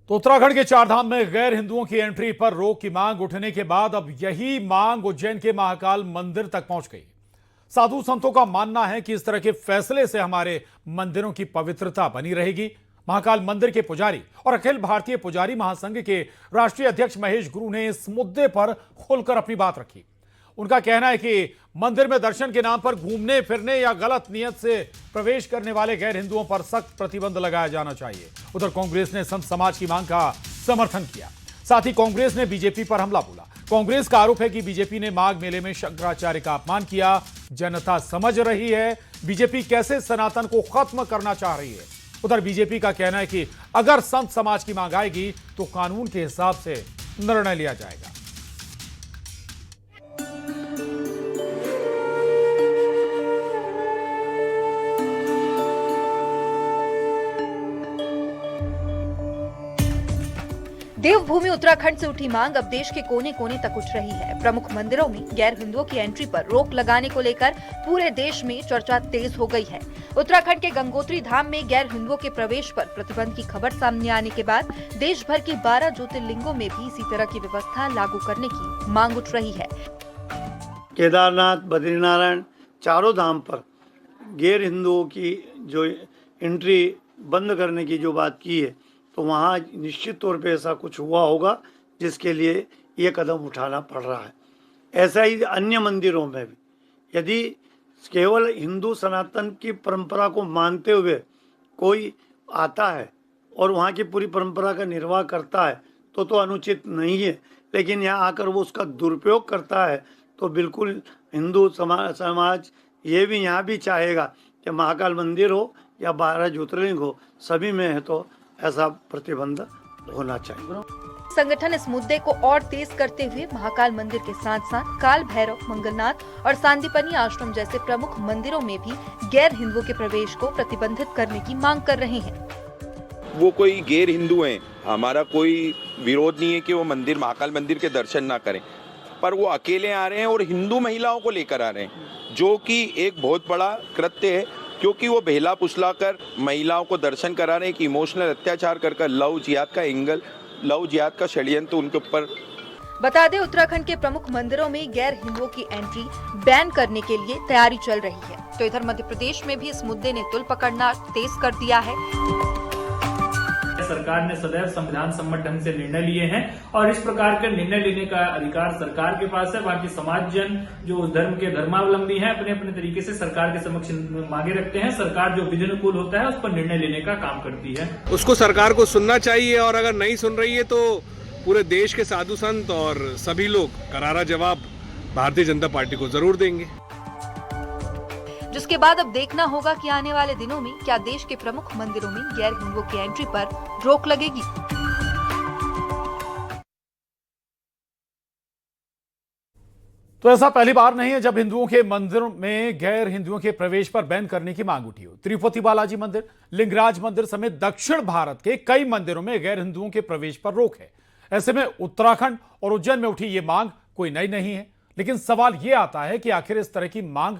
तो उत्तराखंड के चारधाम में गैर हिंदुओं की एंट्री पर रोक की मांग उठने के बाद अब यही मांग उज्जैन के महाकाल मंदिर तक पहुंच गई। साधु संतों का मानना है कि इस तरह के फैसले से हमारे मंदिरों की पवित्रता बनी रहेगी। महाकाल मंदिर के पुजारी और अखिल भारतीय पुजारी महासंघ के राष्ट्रीय अध्यक्ष महेश गुरु ने इस मुद्दे पर खुलकर अपनी बात रखी। उनका कहना है कि मंदिर में दर्शन के नाम पर घूमने फिरने या गलत नियत से प्रवेश करने वाले गैर हिंदुओं पर सख्त प्रतिबंध लगाया जाना चाहिए। उधर कांग्रेस ने संत समाज की मांग का समर्थन किया। साथ ही कांग्रेस ने बीजेपी पर हमला बोला। कांग्रेस का आरोप है कि बीजेपी ने माघ मेले में शंकराचार्य का अपमान किया। जनता समझ रही है बीजेपी कैसे सनातन को खत्म करना चाह रही है। उधर बीजेपी का कहना है कि अगर संत समाज की मांग आएगी तो कानून के हिसाब से निर्णय लिया जाएगा। देवभूमि उत्तराखंड से उठी मांग अब देश के कोने कोने तक उठ रही है। प्रमुख मंदिरों में गैर हिंदुओं की एंट्री पर रोक लगाने को लेकर पूरे देश में चर्चा तेज हो गई है। उत्तराखंड के गंगोत्री धाम में गैर हिंदुओं के प्रवेश पर प्रतिबंध की खबर सामने आने के बाद देश भर के 12 ज्योतिर्लिंगों में भी इसी तरह की व्यवस्था लागू करने की मांग उठ रही है। केदारनाथ, बद्रीनारायण, चारों धाम पर गैर हिंदुओं की जो एंट्री बंद करने की जो बात की है, तो वहाँ निश्चित तौर पे ऐसा कुछ हुआ होगा जिसके लिए ये कदम उठाना पड़ रहा है। ऐसा ही अन्य मंदिरों में भी यदि केवल हिंदू सनातन की परंपरा को मानते हुए कोई आता है और वहाँ की पूरी परंपरा का निर्वाह करता है तो अनुचित नहीं है, लेकिन यहाँ आकर वो उसका दुरुपयोग करता है तो बिल्कुल हिंदू समाज ये भी यहाँ भी चाहेगा कि महाकाल मंदिर हो या 12 ज्योतिर्लिंग हो, सभी में है तो ऐसा प्रतिबंध होना चाहिए। संगठन इस मुद्दे को और तेज करते हुए महाकाल मंदिर के साथ साथ काल भैरव, मंगलनाथ और सांदीपनी आश्रम जैसे प्रमुख मंदिरों में भी गैर हिंदुओं के प्रवेश को प्रतिबंधित करने की मांग कर रहे हैं। वो कोई गैर हिंदू हैं, हमारा कोई विरोध नहीं है कि वो मंदिर महाकाल मंदिर के दर्शन ना करें, पर वो अकेले आ रहे हैं और हिंदू महिलाओं को लेकर आ रहे हैं, जो कि एक बहुत बड़ा कृत्य है, क्योंकि वो बहला फुसला कर महिलाओं को दर्शन करा रहे हैं कि इमोशनल अत्याचार कर लव जिहाद का षड्यंत्र उनके ऊपर। बता दें, उत्तराखंड के प्रमुख मंदिरों में गैर हिंदुओं की एंट्री बैन करने के लिए तैयारी चल रही है। तो इधर मध्य प्रदेश में भी इस मुद्दे ने तुल पकड़ना तेज कर दिया है। सरकार ने सदैव संविधान सम्मत ढंग से निर्णय लिए हैं और इस प्रकार के निर्णय लेने का अधिकार सरकार के पास है। बाकी समाज जन जो उस धर्म के धर्मावलंबी हैं अपने अपने तरीके से सरकार के समक्ष मांगे रखते हैं। सरकार जो विधि अनुकूल होता है उस पर निर्णय लेने का काम करती है। उसको सरकार को सुनना चाहिए और अगर नहीं सुन रही है तो पूरे देश के साधु संत और सभी लोग करारा जवाब भारतीय जनता पार्टी को जरूर देंगे। जिसके बाद अब देखना होगा कि आने वाले दिनों में क्या देश के प्रमुख मंदिरों में गैर हिंदुओं की एंट्री पर रोक लगेगी। तो ऐसा पहली बार नहीं है जब हिंदुओं के मंदिरों में गैर हिंदुओं के प्रवेश पर बैन करने की मांग उठी हो। तिरुपति बालाजी मंदिर, लिंगराज मंदिर समेत दक्षिण भारत के कई मंदिरों में गैर हिंदुओं के प्रवेश पर रोक है। ऐसे में उत्तराखंड और उज्जैन में उठी ये मांग कोई नई नहीं है, लेकिन सवाल यह आता है कि आखिर इस तरह की मांग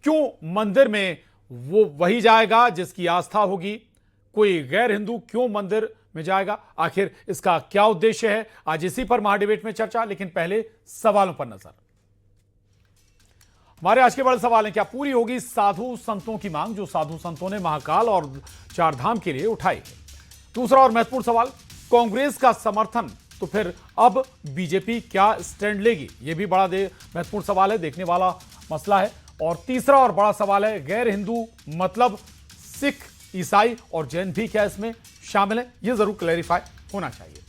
क्यों मंदिर में वो वही जाएगा जिसकी आस्था होगी, कोई गैर हिंदू क्यों मंदिर में जाएगा, आखिर इसका क्या उद्देश्य है। आज इसी पर महाडिबेट में चर्चा, लेकिन पहले सवालों पर नजर। हमारे आज के बड़े सवाल हैं, क्या पूरी होगी साधु संतों की मांग जो साधु संतों ने महाकाल और चारधाम के लिए उठाई है। दूसरा और महत्वपूर्ण सवाल, कांग्रेस का समर्थन तो फिर अब बीजेपी क्या स्टैंड लेगी, यह भी बड़ा महत्वपूर्ण सवाल है, देखने वाला मसला है। और तीसरा और बड़ा सवाल है, गैर हिंदू मतलब सिख, ईसाई और जैन भी क्या इसमें शामिल है, यह जरूर क्लैरिफाई होना चाहिए।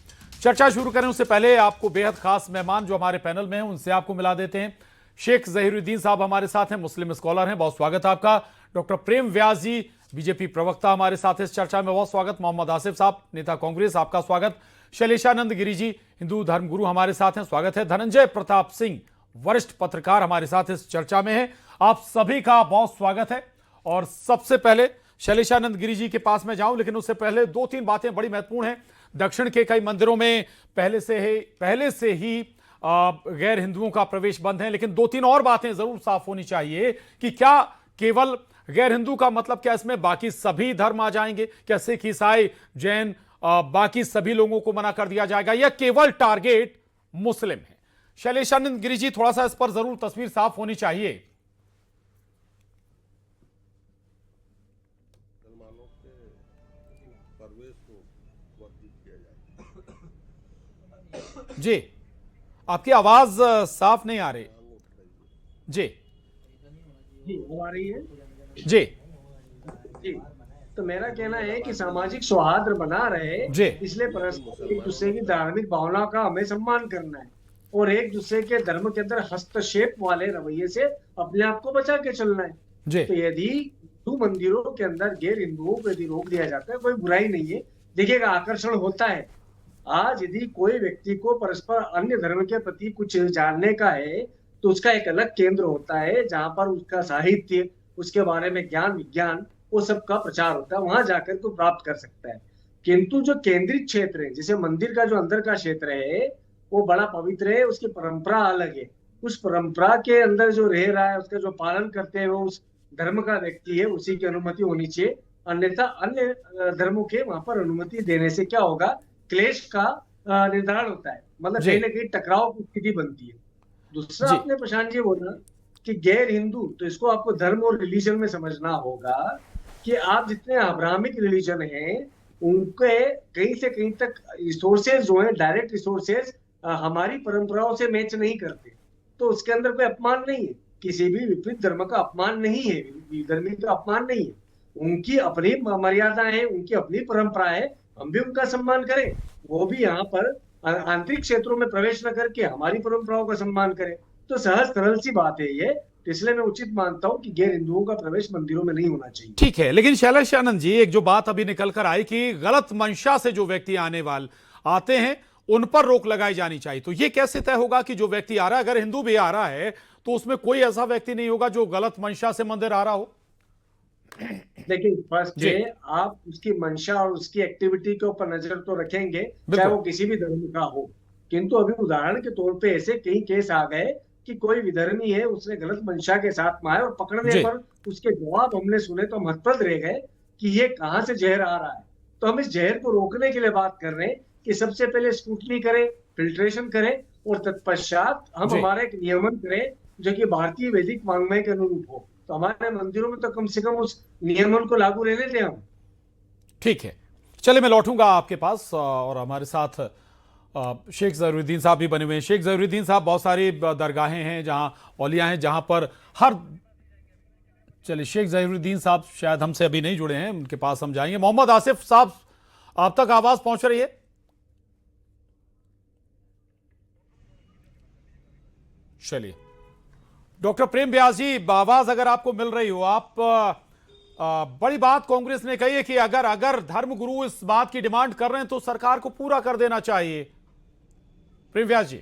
चर्चा शुरू करें उससे पहले आपको बेहद खास मेहमान जो हमारे पैनल में हैं उनसे आपको मिला देते हैं। शेख जहीरुद्दीन साहब हमारे साथ हैं, मुस्लिम स्कॉलर हैं, बहुत स्वागत है आपका। डॉक्टर प्रेम व्यास जी, बीजेपी प्रवक्ता, हमारे साथ इस चर्चा में, बहुत स्वागत। मोहम्मद आसिफ साहब, नेता कांग्रेस, आपका स्वागत। शैलेशानंद गिरी जी, हिंदू धर्मगुरु, हमारे साथ हैं, स्वागत है। धनंजय प्रताप सिंह, वरिष्ठ पत्रकार, हमारे साथ इस चर्चा में है, आप सभी का बहुत स्वागत है। और सबसे पहले शैलेशानंद गिरी जी के पास में जाऊं, लेकिन उससे पहले 2-3 बातें बड़ी महत्वपूर्ण हैं। दक्षिण के कई मंदिरों में पहले से ही गैर हिंदुओं का प्रवेश बंद है, लेकिन 2-3 और बातें जरूर साफ होनी चाहिए कि क्या केवल गैर हिंदू का मतलब क्या इसमें बाकी सभी धर्म आ जाएंगे, क्या सिख, ईसाई, जैन बाकी सभी लोगों को मना कर दिया जाएगा, या केवल टारगेट मुस्लिम है? शैलेशानंद गिरी जी, थोड़ा सा इस पर जरूर तस्वीर साफ होनी चाहिए। जी, आपकी आवाज साफ नहीं आ रही। जी जी आ रही है जी जी। तो मेरा कहना है कि सामाजिक सौहार्द बना रहे, जी। इसलिए परस्पर एक दूसरे की धार्मिक भावना का हमें सम्मान करना है और एक दूसरे के धर्म के अंदर हस्तक्षेप वाले रवैये से अपने आप को बचा के चलना है। जी तो यदि हिंदू मंदिरों के अंदर गैर हिंदुओं को यदि रोक दिया जाता है, कोई बुराई नहीं है। देखिएगा, आकर्षण होता है। आज यदि कोई व्यक्ति को परस्पर अन्य धर्म के प्रति कुछ जानने का है तो उसका एक अलग केंद्र होता है जहां पर उसका साहित्य, उसके बारे में ज्ञान विज्ञान, वो सब का प्रचार होता है, वहां जाकर को प्राप्त कर सकता है। किंतु जो केंद्रित क्षेत्र है, जैसे मंदिर का जो अंदर का क्षेत्र है, वो बड़ा पवित्र है, उसकी परंपरा अलग है। उस परंपरा के अंदर जो रह रहा है, उसका जो पालन करते हैं वो उस धर्म का व्यक्ति है, उसी की अनुमति होनी चाहिए। अन्यथा अन्य धर्मों के वहां पर अनुमति देने से क्या होगा, क्लेश का निर्धारण होता है, मतलब कहीं ना कहीं टकराव की स्थिति बनती है। दूसरा आपने प्रशांत जी बोला कि गैर हिंदू, तो इसको आपको धर्म और रिलीजन में समझना होगा कि आप जितने अब्राहमिक रिलीजन हैं उनके कहीं से कहीं तक रिसोर्सेज जो है, डायरेक्ट रिसोर्सेज हमारी परंपराओं से मैच नहीं करते। तो उसके अंदर कोई अपमान नहीं है, किसी भी विपरीत धर्म का अपमान नहीं है, विधर्मी का अपमान नहीं है। उनकी अपनी मर्यादा है, उनकी अपनी परंपरा है, हम भी उनका सम्मान करें। वो भी यहाँ पर आंतरिक क्षेत्रों में प्रवेश न करके हमारी परंपराओं का सम्मान करें। तो सहज सरल सी बात है ये। इसलिए मैं उचित मानता हूं कि गैर हिंदुओं का प्रवेश मंदिरों में नहीं होना चाहिए। ठीक है, लेकिन शैलेशानंद जी, एक जो बात अभी निकल कर आई कि गलत मंशा से जो व्यक्ति आते हैं उन पर रोक लगाई जानी चाहिए, तो ये कैसे तय होगा कि जो व्यक्ति आ रहा है, अगर हिंदू भी आ रहा है तो उसमें कोई ऐसा व्यक्ति नहीं होगा जो गलत मंशा से मंदिर आ रहा हो? देखिए, फर्स्ट है आप उसकी मंशा और उसकी एक्टिविटी के ऊपर नजर तो रखेंगे, चाहे वो किसी भी धर्म का हो। किंतु अभी उदाहरण के तौर पे ऐसे कई केस आ गए कि कोई विधर्मी है, उसने गलत मंशा के साथ में आए और पकड़ने पर उसके जवाब हमने सुने तो हम हतप्रभ रह गए कि ये कहाँ से जहर आ रहा है। तो हम इस जहर को रोकने के लिए बात कर रहे हैं कि सबसे पहले स्क्रूटनी करें, फिल्ट्रेशन करें और तत्पश्चात हम हमारा एक नियमन करें जो कि भारतीय वैदिक वाङ्मय के अनुरूप हो। तो हमारे मंदिरों में तो कम से कम उस नियमन को लागू रहने दें हम। ठीक है, चलिए मैं लौटूंगा आपके पास, और हमारे साथ शेख ज़हीरुद्दीन साहब भी बने हुए हैं। शेख ज़हीरुद्दीन साहब, बहुत सारी दरगाहें हैं जहां औलिया हैं, जहां पर चलिए शेख ज़हीरुद्दीन साहब शायद हमसे अभी नहीं जुड़े हैं, उनके पास हम जाएंगे। मोहम्मद आसिफ साहब, आप तक आवाज पहुंच रही है? चलिए, डॉक्टर प्रेम व्यास जी, आवाज अगर आपको मिल रही हो, आप बड़ी बात कांग्रेस ने कही है कि अगर धर्मगुरु इस बात की डिमांड कर रहे हैं तो सरकार को पूरा कर देना चाहिए। प्रेम व्यास जी,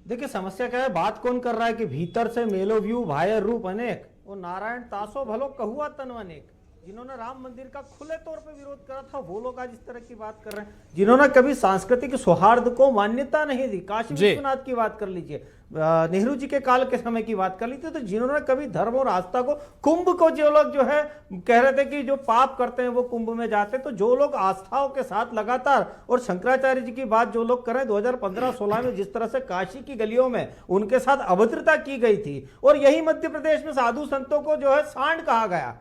देखिए समस्या क्या है, बात कौन कर रहा है कि भीतर से मेलो व्यू भायर रूप अनेक, वो नारायण तासो भलो कहुआ तन अनेक। जिन्होंने राम मंदिर का खुले तौर पे विरोध करा था वो लोग आज इस तरह की बात कर रहे हैं। जिन्होंने कभी सांस्कृतिक सौहार्द को मान्यता नहीं दी, काशी विश्वनाथ की बात कर लीजिए, नेहरू जी के काल के समय की बात कर लीजिए, तो जिन्होंने कभी धर्म और आस्था को, कुंभ को जो लोग जो है कह रहे थे कि जो पाप करते हैं वो कुंभ में जाते, तो जो लोग आस्थाओं के साथ लगातार, और शंकराचार्य जी की बात जो लोग कर रहे हैं 2015-16 में जिस तरह से काशी की गलियों में उनके साथ अभद्रता की गई थी, और यही मध्य प्रदेश में साधु संतों को जो है सांड कहा गया।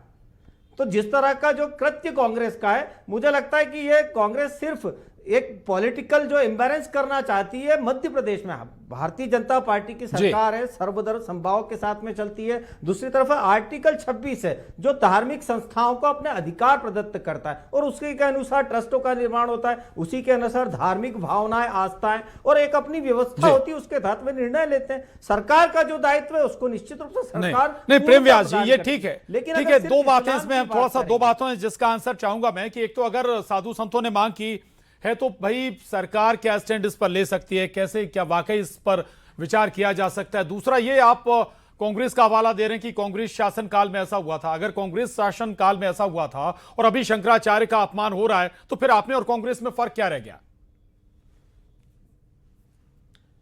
तो जिस तरह का जो कृत्य कांग्रेस का है, मुझे लगता है कि ये कांग्रेस सिर्फ एक पॉलिटिकल जो एम्बैरेंस करना चाहती है। मध्य प्रदेश में भारतीय जनता पार्टी की सरकार है, सर्वधर्म समभाव के साथ में चलती है। दूसरी तरफ आर्टिकल 26 है जो धार्मिक संस्थाओं को अपने अधिकार प्रदत्त करता है, और उसी के अनुसार ट्रस्टों का निर्माण होता है, उसी के अनुसार धार्मिक भावनाएं, आस्थाएं और एक अपनी व्यवस्था होती है, उसके तहत में निर्णय लेते हैं। सरकार का जो दायित्व है उसको निश्चित रूप से सरकार नहीं प्रेम व्यास जी, ये ठीक है, लेकिन ठीक है, दो बातें इसमें, थोड़ा सा दो बातों है जिसका आंसर चाहूंगा मैं कि एक तो अगर साधु संतों ने मांग की है तो भाई सरकार क्या स्टैंड इस पर ले सकती है, कैसे क्या वाकई इस पर विचार किया जा सकता है। दूसरा ये आप कांग्रेस का हवाला दे रहे हैं कि कांग्रेस शासन काल में ऐसा हुआ था। अगर कांग्रेस शासन काल में ऐसा हुआ था और अभी शंकराचार्य का अपमान हो रहा है तो फिर आप में और कांग्रेस में फर्क क्या रह गया?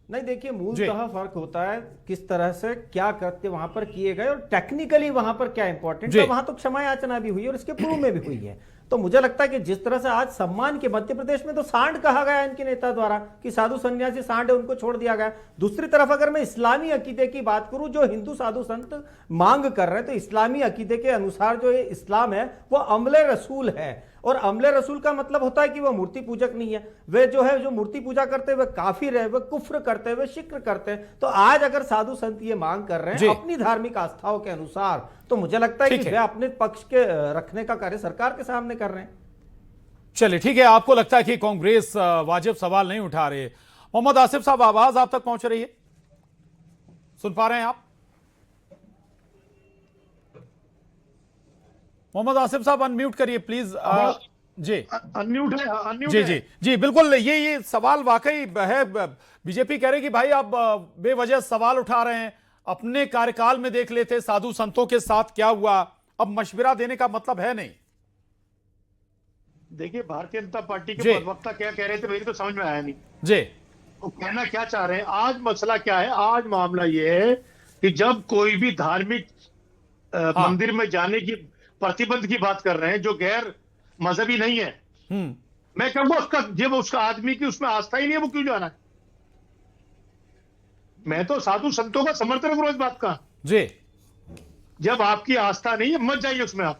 नहीं, देखिए मूलतः फर्क होता है किस तरह से क्या कृत्य वहां पर किए गए और टेक्निकली वहां पर क्या इंपॉर्टेंट है। वहां तो क्षमा याचना भी हुई और इसके पूर्व में भी हुई है। तो मुझे लगता है कि जिस तरह से आज सम्मान के मध्य प्रदेश में तो सांड कहा गया इनके नेता द्वारा कि साधु सन्यासी सांड है, उनको छोड़ दिया गया। दूसरी तरफ अगर मैं इस्लामी अकीदे की बात करूं, जो हिंदू साधु संत मांग कर रहे हैं, तो इस्लामी अकीदे के अनुसार जो ये इस्लाम है वो अमले रसूल है, और अमले रसूल का मतलब होता है कि वह मूर्ति पूजक नहीं है। वे जो है जो मूर्ति पूजा करते हुए काफिर है, वे कुफ्र करते हुए शिक्र करते हैं। तो आज अगर साधु संत ये मांग कर रहे हैं अपनी धार्मिक आस्थाओं के अनुसार, तो मुझे लगता है कि वे अपने पक्ष के रखने का कार्य सरकार के सामने कर रहे हैं। चलिए ठीक है, आपको लगता है कि कांग्रेस वाजिब सवाल नहीं उठा रही है। मोहम्मद आसिफ साहब, आवाज आप तक पहुंच रही है? सुन पा रहे हैं आप? मोहम्मद आसिफ साहब अनम्यूट करिए प्लीज। जी अनम्यूट है, अनम्यूट जी है। जी जी बिल्कुल, ये सवाल वाकई है। बीजेपी कह रही कि भाई आप बेवजह सवाल उठा रहे हैं, अपने कार्यकाल में देख लेते साधु संतों के साथ क्या हुआ, अब मशविरा देने का मतलब है नहीं। देखिए, भारतीय जनता पार्टी के प्रवक्ता क्या कह रहे थे मेरी तो समझ में आया नहीं जी, वो कहना क्या चाह रहे हैं। आज मसला क्या है, आज मामला ये है कि जब कोई भी धार्मिक मंदिर में जाने की प्रतिबंध की बात कर रहे हैं जो गैर मजहबी नहीं है, मैं कहूंगा उसका जब उसका आदमी की उसमें आस्था ही नहीं है, वो क्यों जाना है। मैं तो साधु संतों का समर्थन करूं इस बात का जी। जब आपकी आस्था नहीं है मत जाइए उसमें, आप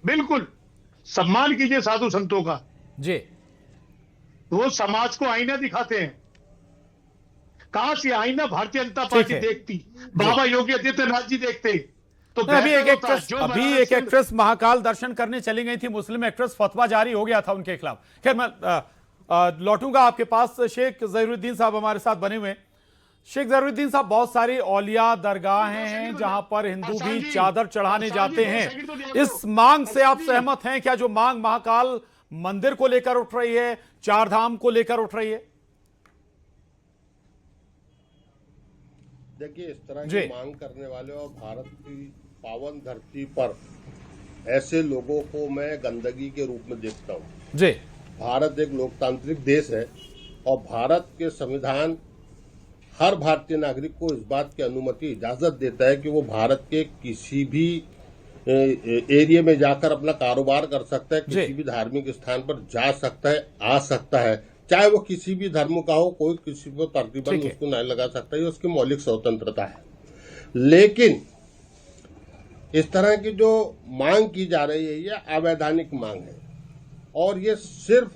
बिल्कुल सम्मान कीजिए साधु संतों का जी। वो समाज को आईना दिखाते हैं। काश ये आईना भारतीय जनता पार्टी देखती, बाबा योगी आदित्यनाथ जी देखते तो अभी एक एक्ट्रेस महाकाल दर्शन करने चली गई थी, मुस्लिम एक्ट्रेस, फतवा जारी हो गया था उनके खिलाफ। खैर मैं लौटूंगा आपके पास। शेख जहीरुद्दीन साहब हमारे साथ बने हुए। शेख जहीरुद्दीन साहब, बहुत सारी औलिया दरगाहें हैं जहां पर हिंदू भी चादर चढ़ाने जाते हैं। इस मांग से आप सहमत हैं क्या, जो मांग महाकाल मंदिर को लेकर उठ रही है, चार धाम को लेकर उठ रही है? देखिए, इस तरह की मांग करने वाले और भारत की पावन धरती पर ऐसे लोगों को मैं गंदगी के रूप में देखता हूँ जी। भारत एक लोकतांत्रिक देश है और भारत के संविधान हर भारतीय नागरिक को इस बात की अनुमति इजाजत देता है कि वो भारत के किसी भी एरिया में जाकर अपना कारोबार कर सकता है, किसी भी धार्मिक स्थान पर जा सकता है, आ सकता है, चाहे वो किसी भी धर्म का हो, कोई किसी पर प्रतिबंध उसको नहीं लगा सकता, ये उसकी मौलिक स्वतंत्रता है। लेकिन इस तरह की जो मांग की जा रही है ये अवैधानिक मांग है और ये सिर्फ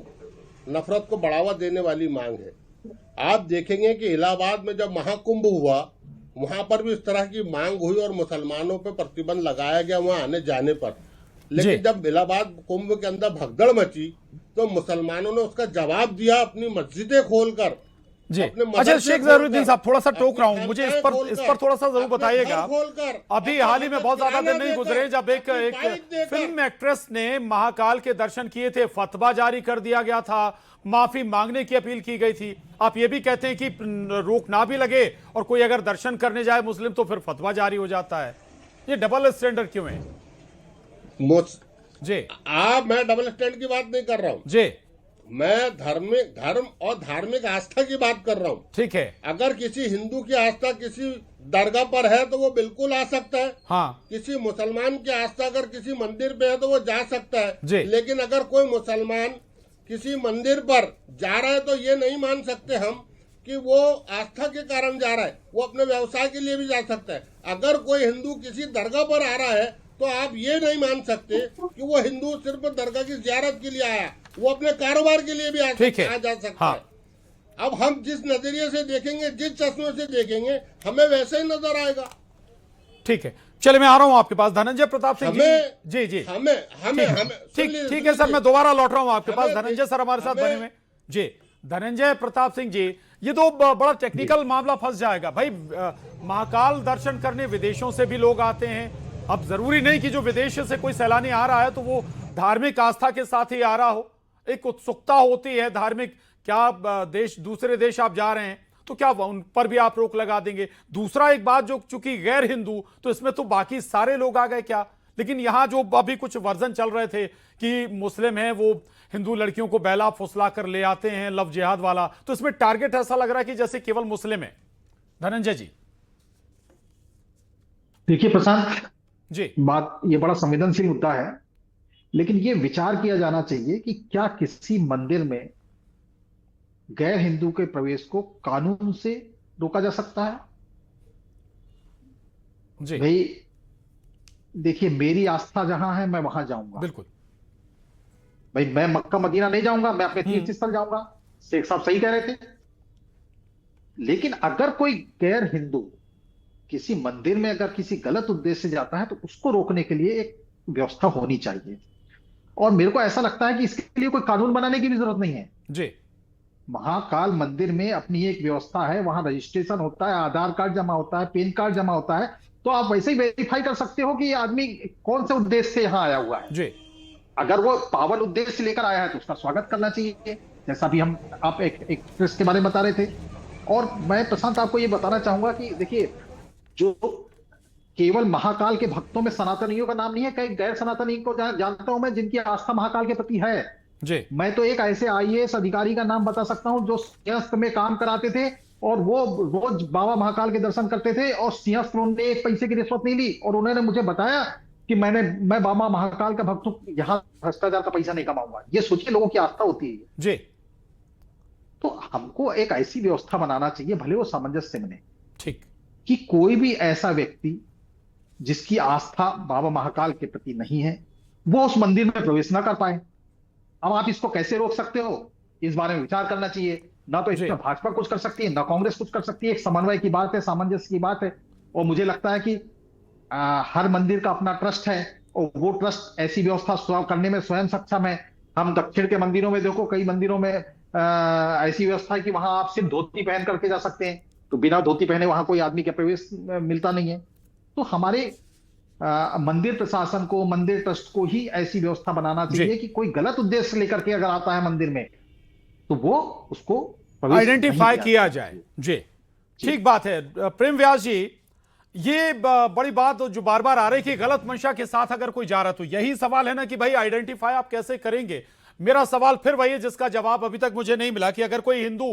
नफरत को बढ़ावा देने वाली मांग है। आप देखेंगे कि इलाहाबाद में जब महाकुंभ हुआ वहां पर भी इस तरह की मांग हुई और मुसलमानों पर प्रतिबंध लगाया गया वहां आने जाने पर, लेकिन जब इलाहाबाद कुंभ के अंदर भगदड़ मची तो मुसलमानों ने उसका जवाब दिया अपनी मस्जिदें खोलकर। जी अच्छा, शेख जहीरुद्दीन साहब थोड़ा सा टोक रहा हूं, मुझे इस पर थोड़ा सा जरूर बताइएगा। अभी हाल ही में बहुत ज्यादा दिन नहीं गुजरे जब एक फिल्म एक्ट्रेस ने महाकाल के दर्शन किए थे, फतवा जारी कर दिया गया था, माफी मांगने की अपील की गई थी। आप ये भी कहते हैं कि रोक ना भी लगे और कोई अगर दर्शन करने जाए मुस्लिम तो फिर फतवा जारी हो जाता है। ये डबल स्टैंडर्ड क्यों है? जी मैं डबल स्टैंडर्ड की बात नहीं कर रहा हूँ जी, मैं धर्म और धार्मिक आस्था की बात कर रहा हूँ। ठीक है, अगर किसी हिंदू की आस्था किसी दरगाह पर है तो वो बिल्कुल आ सकता है। हाँ, किसी मुसलमान की आस्था अगर किसी मंदिर पे है तो वो जा सकता है जी। लेकिन अगर कोई मुसलमान किसी मंदिर पर जा रहा है तो ये नहीं मान सकते हम कि वो आस्था के कारण जा रहा है, वो अपने व्यवसाय के लिए भी जा सकता है। अगर कोई हिंदू किसी दरगाह पर आ रहा है तो आप ये नहीं मान सकते कि वो हिंदू सिर्फ दरगाह की ज़ियारत के लिए आया, वो अपने कारोबार के लिए भी आ जा सकता है। अब हम जिस नजरिए से देखेंगे, जिस चश्मे से देखेंगे, हमें वैसे ही नजर आएगा। ठीक है, चलिए मैं आ रहा हूं आपके पास। धनंजय प्रताप सिंह जी जी हमें ठीक है सर, मैं दोबारा लौट रहा हूं आपके पास। धनंजय सर हमारे साथ बने हुए जी। धनंजय प्रताप सिंह जी, ये तो बड़ा टेक्निकल मामला फंस जाएगा भाई। महाकाल दर्शन करने विदेशों से भी लोग आते हैं। अब जरूरी नहीं कि जो विदेश से कोई सैलानी आ रहा है तो वो धार्मिक आस्था के साथ ही आ रहा हो। एक उत्सुकता होती है धार्मिक, क्या देश दूसरे देश आप जा रहे हैं तो क्या उन पर भी आप रोक लगा देंगे? दूसरा एक बात, जो चूंकि गैर हिंदू तो इसमें तो बाकी सारे लोग आ गए क्या? लेकिन यहां जो अभी कुछ वर्जन चल रहे थे कि मुस्लिम हैं वो हिंदू लड़कियों को बहला फुसला कर ले आते हैं, लव जिहाद वाला, तो इसमें टारगेट ऐसा लग रहा है कि जैसे केवल मुस्लिम है। धनंजय जी देखिए प्रशांत जी, बात ये बड़ा संवेदनशील मुद्दा है। लेकिन ये विचार किया जाना चाहिए कि क्या किसी मंदिर में गैर हिंदू के प्रवेश को कानून से रोका जा सकता है? जी भाई देखिए, मेरी आस्था जहां है मैं वहां जाऊंगा। बिल्कुल। भाई मैं मक्का मदीना नहीं जाऊंगा, मैं अपने तीर्थ स्थल जाऊंगा। शेख साहब सही कह रहे थे। लेकिन अगर कोई गैर हिंदू किसी मंदिर में अगर किसी गलत उद्देश्य से जाता है तो उसको रोकने के लिए एक व्यवस्था होनी चाहिए। और मेरे को ऐसा लगता है कि इसके लिए कोई कानून बनाने की भी जरूरत नहीं है। जी महाकाल मंदिर में अपनी एक व्यवस्था है, वहां रजिस्ट्रेशन होता है, आधार कार्ड जमा होता है, पैन कार्ड जमा होता है, तो आप वैसे ही वेरीफाई कर सकते हो कि ये आदमी कौन से उद्देश्य से यहाँ आया हुआ है। जी अगर वो पावन उद्देश्य लेकर आया है तो उसका स्वागत करना चाहिए, जैसा भी आप एक प्रेस के बारे में बता रहे थे। और मैं प्रशांत आपको ये बताना चाहूंगा कि देखिए, जो केवल महाकाल के भक्तों में सनातनियों का नाम नहीं है, कई गैर सनातनी को जानता हूं मैं जिनकी आस्था महाकाल के प्रति है। जी मैं तो एक ऐसे आईएएस अधिकारी का नाम बता सकता हूं जो सिंहस्थ में काम कराते थे और वो रोज बाबा महाकाल के दर्शन करते थे और सिंहस्थ उन्होंने एक पैसे की रिश्वत नहीं ली और उन्होंने मुझे बताया कि मैं बाबा महाकाल का भक्त हूं, यहाँ भ्रष्टाचार का पैसा नहीं कमाऊंगा। ये सोचिए लोगों की आस्था होती है। जी तो हमको एक ऐसी व्यवस्था बनाना चाहिए, भले वो सामंजस्य बने, ठीक, कि कोई भी ऐसा व्यक्ति जिसकी आस्था बाबा महाकाल के प्रति नहीं है वो उस मंदिर में प्रवेश ना कर पाए। अब आप इसको कैसे रोक सकते हो, इस बारे में विचार करना चाहिए। ना तो इसमें भाजपा कुछ कर सकती है, ना कांग्रेस कुछ कर सकती है। एक समन्वय की बात है, सामंजस्य की बात है। और मुझे लगता है कि हर मंदिर का अपना ट्रस्ट है और वो ट्रस्ट ऐसी व्यवस्था करने में स्वयं सक्षम है। हम दक्षिण के मंदिरों में देखो, कई मंदिरों में ऐसी व्यवस्था है कि वहां आप सिर्फ धोती पहन करके जा सकते हैं, तो बिना धोती पहने वहां कोई आदमी का प्रवेश मिलता नहीं है। तो हमारे मंदिर प्रशासन को, मंदिर ट्रस्ट को ही ऐसी व्यवस्था बनाना चाहिए कि कोई गलत उद्देश्य लेकर के अगर आता है मंदिर में तो वो उसको आइडेंटिफाई किया जाए। जी ठीक बात है। प्रेम व्यास जी, ये बड़ी बात जो बार बार आ रही है कि गलत मंशा के साथ अगर कोई जा रहा तो यही सवाल है ना कि भाई आइडेंटिफाई आप कैसे करेंगे। मेरा सवाल फिर वही है जिसका जवाब अभी तक मुझे नहीं मिला कि अगर कोई हिंदू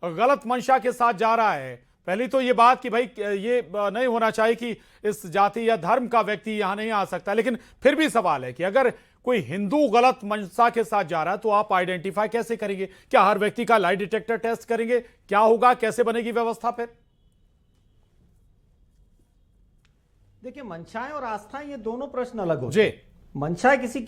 गलत मंशा के साथ जा रहा है, पहली तो ये बात कि भाई ये नहीं होना चाहिए कि इस जाति या धर्म का व्यक्ति यहां नहीं आ सकता, लेकिन फिर भी सवाल है कि अगर कोई हिंदू गलत मंशा के साथ जा रहा है तो आप आइडेंटिफाई कैसे करेंगे? क्या हर व्यक्ति का लाई डिटेक्टर टेस्ट करेंगे? क्या होगा, कैसे बनेगी व्यवस्था? फिर देखिए, मंशाएं और आस्थाएं ये दोनों प्रश्न अलग होते जी। हैं। मंशा किसी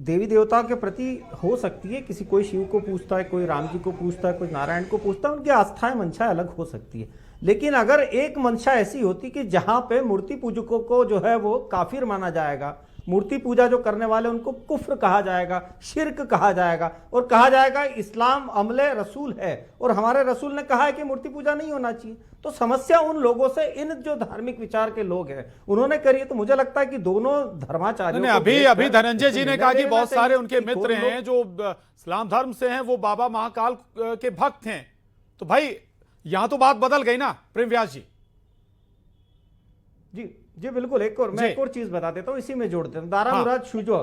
देवी देवताओं के प्रति हो सकती है, किसी कोई शिव को पूजता है, कोई राम जी को पूजता है, कोई नारायण को पूजता है, उनकी आस्थाएं मंशा अलग हो सकती है। लेकिन अगर एक मंशा ऐसी होती कि जहां पे मूर्ति पूजकों को जो है वो काफिर माना जाएगा, मूर्ति पूजा जो करने वाले उनको कुफ्र कहा जाएगा, शिर्क कहा जाएगा और कहा जाएगा इस्लाम अमले रसूल है और हमारे रसूल ने कहा है कि मूर्ति पूजा नहीं होना चाहिए, तो समस्या उन लोगों से, इन जो धार्मिक विचार के लोग हैं उन्होंने करी है। तो मुझे लगता है कि दोनों धर्माचार्यों अभी धनंजय जी ने कहा कि बहुत सारे उनके मित्र हैं जो इस्लाम धर्म से हैं, वो बाबा महाकाल के भक्त हैं। तो भाई यहां तो बात बदल गई ना प्रेम व्यास जी। जी बिल्कुल। मैं एक और चीज बता देता हूं, इसी में जोड़ देता हूं। दारा मुराद शुजा,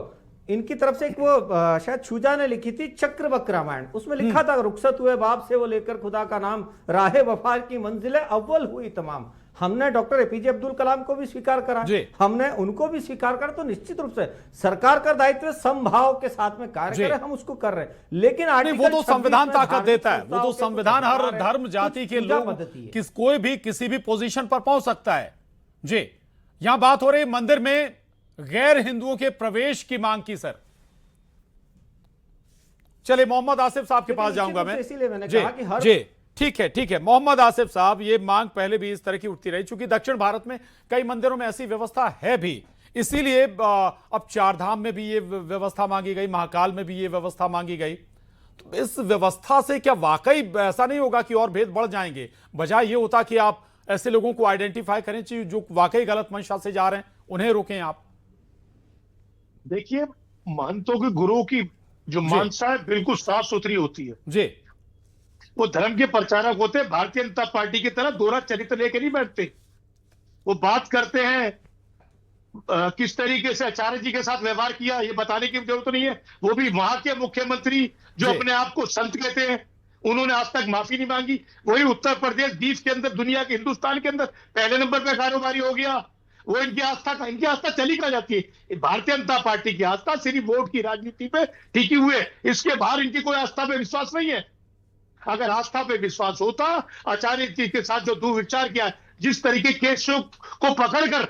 इनकी तरफ से एक वो शायद शुजा ने लिखी थी चक्रवक रामायण, उसमें लिखा था रुखसत हुए बाप से वो लेकर खुदा का नाम, राहे वफा की मंजिलें अव्वल हुई तमाम। हमने डॉक्टर एपीजे अब्दुल कलाम को भी स्वीकार करा, हमने उनको भी स्वीकार करा। तो निश्चित रूप से सरकार का दायित्व समभाव के साथ में कार्य करे, हम उसको कर रहे हैं। लेकिन वो तो संविधान ताकत देता है, वो तो संविधान हर धर्म जाति के लोग कोई भी किसी भी पोजीशन पर पहुंच सकता है। जी, यहां बात हो रही मंदिर में गैर हिंदुओं के प्रवेश की मांग की। सर चलिए मोहम्मद आसिफ साहब के पास जाऊंगा मैं। इसीलिए मैंने कहा कि हर ठीक है मोहम्मद आसिफ साहब, ये मांग पहले भी इस तरह की उठती रही, चूंकि दक्षिण भारत में कई मंदिरों में ऐसी व्यवस्था है भी, इसीलिए अब चारधाम में भी ये व्यवस्था मांगी गई, महाकाल में भी ये व्यवस्था मांगी गई। तो इस व्यवस्था से क्या वाकई ऐसा नहीं होगा कि और भेद बढ़ जाएंगे? बजाय ये होता कि आप ऐसे लोगों को आइडेंटिफाई करें चाहिए जो वाकई गलत मंशा से जा रहे हैं, उन्हें रोकें आप। देखिए, महंतों के गुरुओं की जो मानसा है बिल्कुल साफ सुथरी होती है जी। वो धर्म के प्रचारक होते हैं, भारतीय जनता पार्टी की तरह दोहरा चरित्र लेकर नहीं बैठते। वो बात करते हैं किस तरीके से आचार्य जी के साथ व्यवहार किया, ये बताने की जरूरत नहीं है। वो भी वहां के मुख्यमंत्री जो अपने आप को संत कहते हैं, उन्होंने आज तक माफी नहीं मांगी। वही उत्तर प्रदेश देश के अंदर, दुनिया के, हिंदुस्तान के अंदर पहले नंबर पर कारोबारी हो गया। वो इनकी आस्था चली कहाँ जाती है? भारतीय जनता पार्टी की आस्था सिर्फ वोट की राजनीति पे टिकी हुई है, इसके बाहर इनकी कोई आस्था पे विश्वास नहीं है। अगर आस्था पे विश्वास होता, आचार्य जी के साथ जो दुर्विचार किया, जिस तरीके केसों को पकड़कर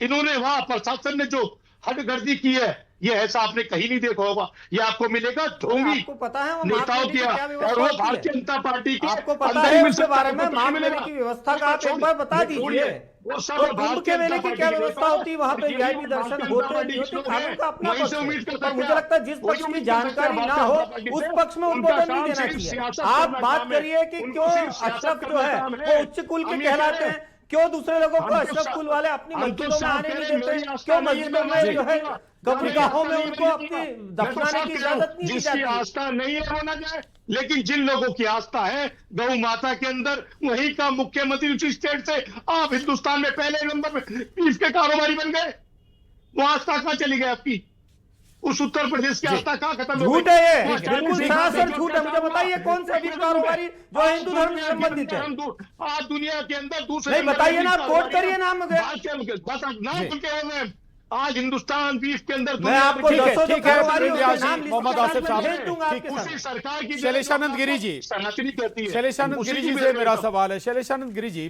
इन्होंने वहां प्रशासन ने जो हटगर्दी की है, ये ऐसा आपने कहीं नहीं देखा होगा। ये आपको मिलेगा ढोंगी आपको पता है नेताओं की, और वो भारतीय जनता पार्टी के आपको पता है उसके बारे में माघ मेले की व्यवस्था का आप एक बार बता दीजिए। तो कुंभ के मेले की क्या व्यवस्था होती है? वहां पे वीआईपी दर्शन होते नहीं होते? कानून का अपना पक्ष है, पर मुझे लगता है जिस पक्ष की जानकारी ना हो उस पक्ष में उद्बोधन नहीं देना चाहिए। आप बात करिए कि क्यों अशरफ जो है वो उच्च कुल के कहलाते हैं, क्यों दूसरे लोगों को अशरफ कुल वाले अपनी मस्जिदों में आने नहीं देते, क्यों मस्जिदों में जो है कब्रगाहों में उनको अपनी दफनाने की इजाजत नहीं दी जिसकी जाती? आस्था नहीं है वो ना जाए, लेकिन जिन लोगों की आस्था है गौ माता के अंदर, वहीं का मुख्यमंत्री उसी स्टेट से आप हिंदुस्तान में पहले नंबर में बीफ के कारोबारी बन गए। वो आस्था कहाँ चली गई आपकी? उस उत्तर प्रदेश की आस्था कहाँ खत्म हो गई? झूठ है ये, बिल्कुल सरासर झूठ है। मुझे बताइए कौन से बीफ कारोबारी जो हिंदू धर्म से संबंधित है? आज दुनिया के अंदर दूसरे नहीं बताइए ना, कोट करिए नाम। नाम खुल के हो गए। आज हिंदुस्तान बीफ के अंदर मैं आपको ठीक है, दसों ठीक है, कारोबारियों के प्रिंद्याजी, नाम लिस्ट मोहम्मद आसिफ साहब, भेज दूंगा आपके ठीक। साथ। उसी सरकार की शैलेशानंद गिरी जी, सनातनी कहती है। शैलेशानंद उसी गिरी की जी से मेरा सवाल है। शैलेशानंद गिरी जी,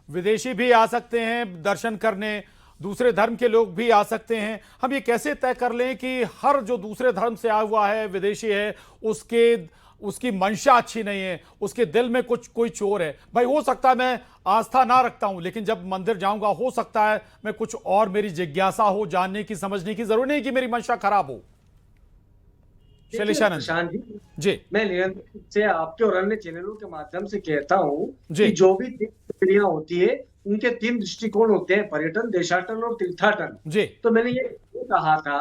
विदेशी भी आ सकते हैं दर्शन करने, दूसरे धर्म के लोग भी आ सकते हैं, हम ये कैसे तय कर लें कि हर जो दूसरे धर्म से आया हुआ है, विदेशी है, उसकी मंशा अच्छी नहीं है, उसके दिल में कोई चोर है? भाई हो सकता है मैं आस्था ना रखता हूं, लेकिन जब मंदिर जाऊंगा हो सकता है मैं कुछ और, मेरी जिज्ञासा हो, जानने की समझने की, जरूरी नहीं कि मेरी मंशा खराब हो। शैलेशानंद जी, मैं निरंतर रूप से आपके और अन्य चैनलों के माध्यम से कहता हूँ जी। कि जो भी तीन प्रक्रिया होती है उनके तीन दृष्टिकोण होते हैं, पर्यटन, देशाटन और तीर्थाटन जी। तो मैंने ये कहा था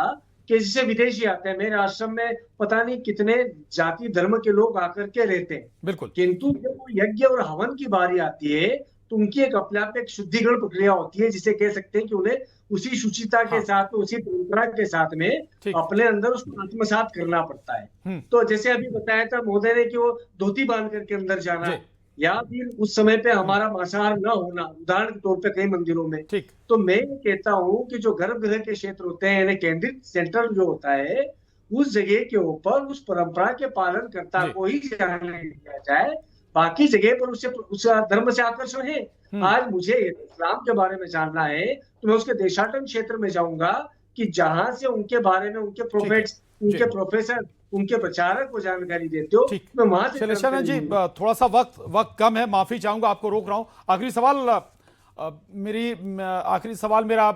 कि जैसे विदेशी आते हैं, मेरे आश्रम में पता नहीं कितने जाति धर्म के लोग आकर के रहते हैं, बिल्कुल, किंतु जब वो यज्ञ और हवन की बारी आती है तो उनकी एक अपने आप एक शुद्धिकरण प्रक्रिया होती है, जिसे कह सकते हैं कि उन्हें उसी शुचिता के साथ, उसी परंपरा के साथ में अपने अंदर उसको आत्मसात करना पड़ता है। तो जैसे अभी बताया था महोदय ने कि वो धोती बांध करके अंदर जाना, या फिर उस समय पे हमारा मांसाहार न होना, उदाहरण के तौर पे कई मंदिरों में। तो मैं ये कहता हूँ कि जो गर्भगृह के क्षेत्र होते हैं, यानी केंद्रित सेंटर जो होता है, उस जगह के ऊपर उस परंपरा के पालन करता को ही जाने दिया जाए, बाकी जगह पर उस धर्म से आकर्षण है। आज मुझे इस्लाम के बारे में जानना है तो मैं उसके देशाटन क्षेत्र में जाऊंगा कि जहां से उनके बारे में उनके प्रोफेट्स, उनके प्रोफेसर, उनके प्रचारक को जानकारी देते हो, मैं वहां से। शैलेशानंद जी, थोड़ा सा वक्त कम है, माफी चाहूंगा, आपको रोक रहा हूं। आखिरी सवाल मेरा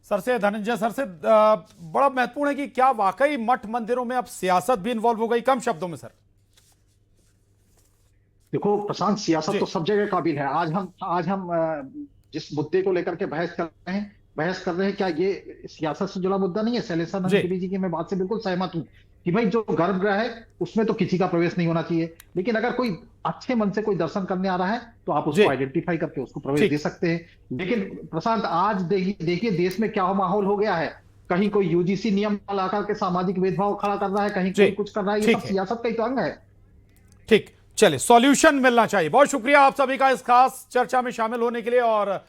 सर से, धनंजय सर से, बड़ा महत्वपूर्ण है कि क्या वाकई मठ मंदिरों में अब सियासत भी इन्वॉल्व हो गई? कम शब्दों में सर। देखो प्रशांत, सियासत तो सब जगह काबिल है। आज हम जिस मुद्दे को लेकर के बहस कर रहे हैं, क्या ये सियासत से जुड़ा मुद्दा नहीं है? शैलेशानंद गिरी जी की मैं बात से बिल्कुल सहमत हूं कि भाई जो गर्भगृह है उसमें तो किसी का प्रवेश नहीं होना चाहिए, लेकिन अगर कोई अच्छे मन से कोई दर्शन करने आ रहा है तो आप उसको आइडेंटिफाई करके उसको प्रवेश दे सकते हैं। लेकिन प्रशांत, आज देखिए देश में क्या माहौल हो गया है, कहीं कोई यूजीसी नियम ला करके सामाजिक भेदभाव खड़ा कर रहा है, कहीं कोई कुछ कर रहा है, ये सब सियासत का ही तो अंग है। ठीक, चलिए, सॉल्यूशन मिलना चाहिए। बहुत शुक्रिया आप सभी का इस खास चर्चा में शामिल होने के लिए, और